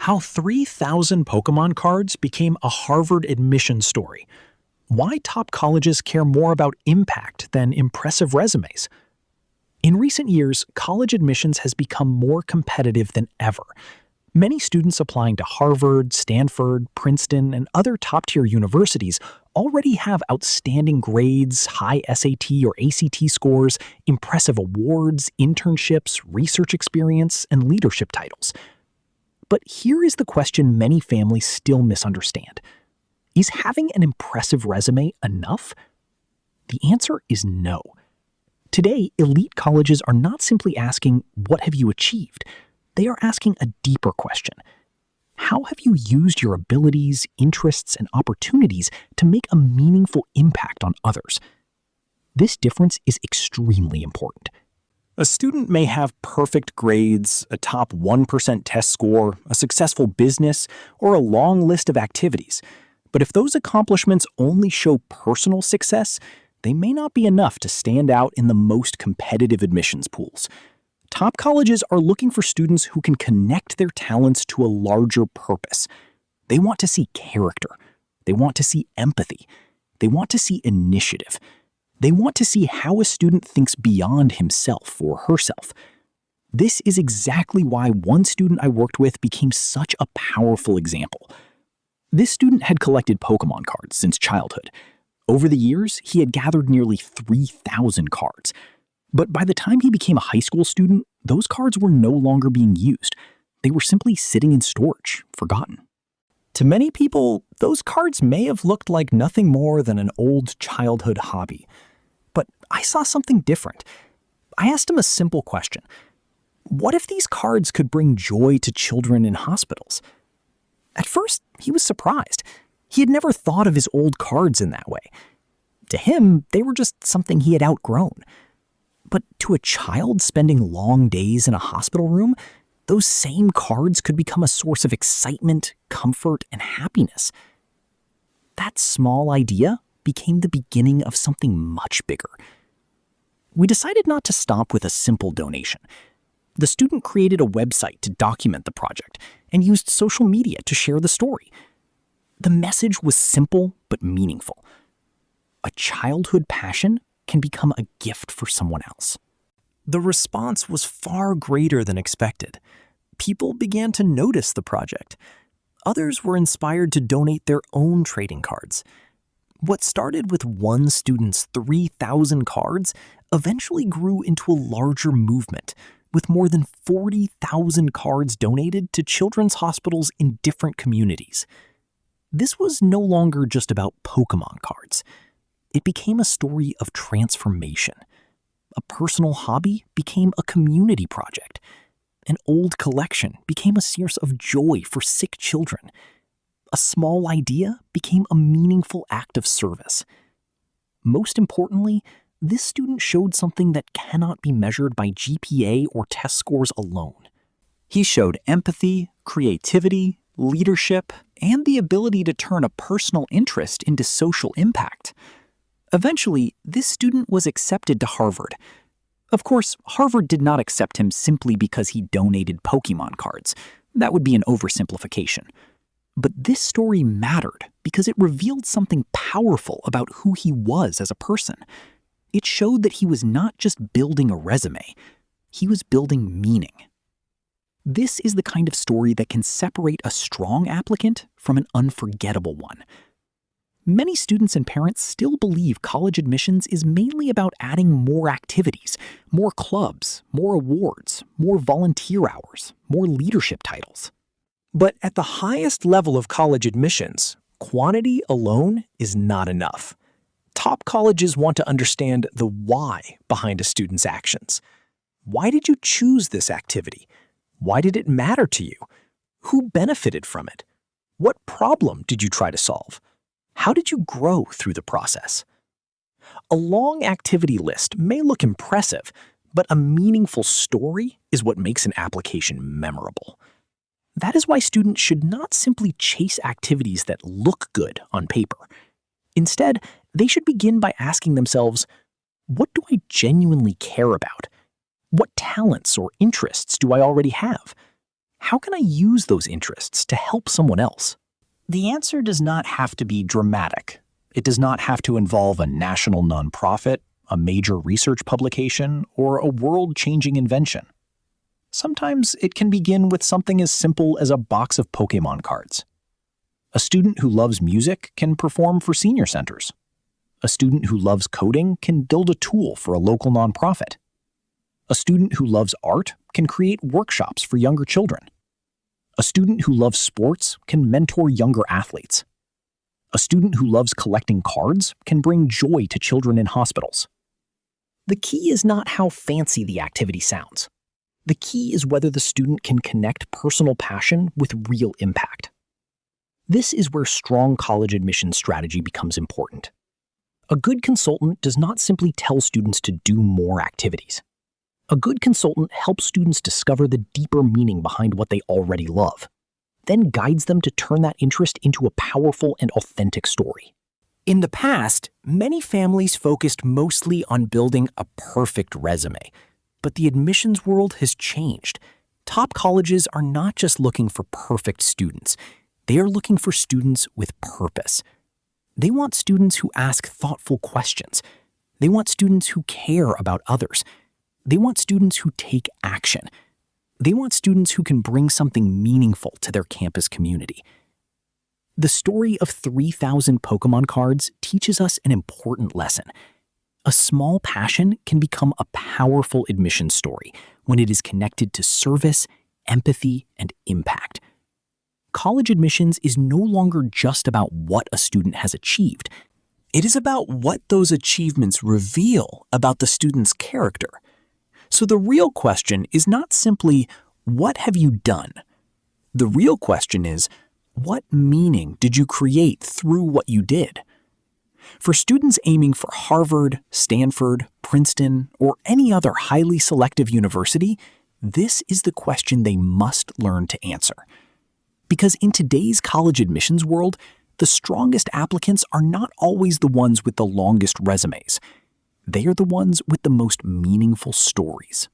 How 3,000 Pokémon cards became a Harvard admissions story. Why top colleges care more about impact than impressive resumes. In recent years, college admissions has become more competitive than ever. Many students applying to Harvard, Stanford, Princeton, and other top-tier universities already have outstanding grades, high SAT or ACT scores, impressive awards, internships, research experience, and leadership titles. But here is the question many families still misunderstand. Is having an impressive resume enough? The answer is no. Today, elite colleges are not simply asking, "What have you achieved?" They are asking a deeper question. How have you used your abilities, interests, and opportunities to make a meaningful impact on others? This difference is extremely important. A student may have perfect grades, a top 1% test score, a successful business, or a long list of activities. But if those accomplishments only show personal success, they may not be enough to stand out in the most competitive admissions pools. Top colleges are looking for students who can connect their talents to a larger purpose. They want to see character. They want to see empathy. They want to see initiative. They want to see how a student thinks beyond himself or herself. This is exactly why one student I worked with became such a powerful example. This student had collected Pokémon cards since childhood. Over the years, he had gathered nearly 3,000 cards. But by the time he became a high school student, those cards were no longer being used. They were simply sitting in storage, forgotten. To many people, those cards may have looked like nothing more than an old childhood hobby. But I saw something different. I asked him a simple question. What if these cards could bring joy to children in hospitals? At first, he was surprised. He had never thought of his old cards in that way. To him, they were just something he had outgrown. But to a child spending long days in a hospital room, those same cards could become a source of excitement, comfort, and happiness. That small idea became the beginning of something much bigger. We decided not to stop with a simple donation. The student created a website to document the project and used social media to share the story. The message was simple but meaningful. A childhood passion can become a gift for someone else. The response was far greater than expected. People began to notice the project. Others were inspired to donate their own trading cards. What started with one student's 3,000 cards eventually grew into a larger movement, with more than 40,000 cards donated to children's hospitals in different communities. This was no longer just about Pokémon cards. It became a story of transformation. A personal hobby became a community project. An old collection became a source of joy for sick children. A small idea became a meaningful act of service. Most importantly, this student showed something that cannot be measured by GPA or test scores alone. He showed empathy, creativity, leadership, and the ability to turn a personal interest into social impact. Eventually, this student was accepted to Harvard. Of course, Harvard did not accept him simply because he donated Pokémon cards. That would be an oversimplification. But this story mattered because it revealed something powerful about who he was as a person. It showed that he was not just building a resume, he was building meaning. This is the kind of story that can separate a strong applicant from an unforgettable one. Many students and parents still believe college admissions is mainly about adding more activities, more clubs, more awards, more volunteer hours, more leadership titles. But at the highest level of college admissions, quantity alone is not enough. Top colleges want to understand the why behind a student's actions. Why did you choose this activity? Why did it matter to you? Who benefited from it? What problem did you try to solve? How did you grow through the process? A long activity list may look impressive, but a meaningful story is what makes an application memorable. That is why students should not simply chase activities that look good on paper. Instead, they should begin by asking themselves, what do I genuinely care about? What talents or interests do I already have? how can I use those interests to help someone else? The answer does not have to be dramatic. It does not have to involve a national nonprofit, a major research publication, or a world-changing invention. Sometimes it can begin with something as simple as a box of Pokémon cards. A student who loves music can perform for senior centers. A student who loves coding can build a tool for a local nonprofit. A student who loves art can create workshops for younger children. A student who loves sports can mentor younger athletes. A student who loves collecting cards can bring joy to children in hospitals. The key is not how fancy the activity sounds. The key is whether the student can connect personal passion with real impact. This is where strong college admissions strategy becomes important. A good consultant does not simply tell students to do more activities. A good consultant helps students discover the deeper meaning behind what they already love, then guides them to turn that interest into a powerful and authentic story. In the past, many families focused mostly on building a perfect resume, but the admissions world has changed. Top colleges are not just looking for perfect students. They are looking for students with purpose. They want students who ask thoughtful questions. They want students who care about others. They want students who take action. They want students who can bring something meaningful to their campus community. The story of 3,000 Pokémon cards teaches us an important lesson. A small passion can become a powerful admissions story when it is connected to service, empathy, and impact. College admissions is no longer just about what a student has achieved. It is about what those achievements reveal about the student's character. So the real question is not simply, what have you done? The real question is, what meaning did you create through what you did? For students aiming for Harvard, Stanford, Princeton, or any other highly selective university, this is the question they must learn to answer. Because in today's college admissions world, the strongest applicants are not always the ones with the longest resumes. They are the ones with the most meaningful stories.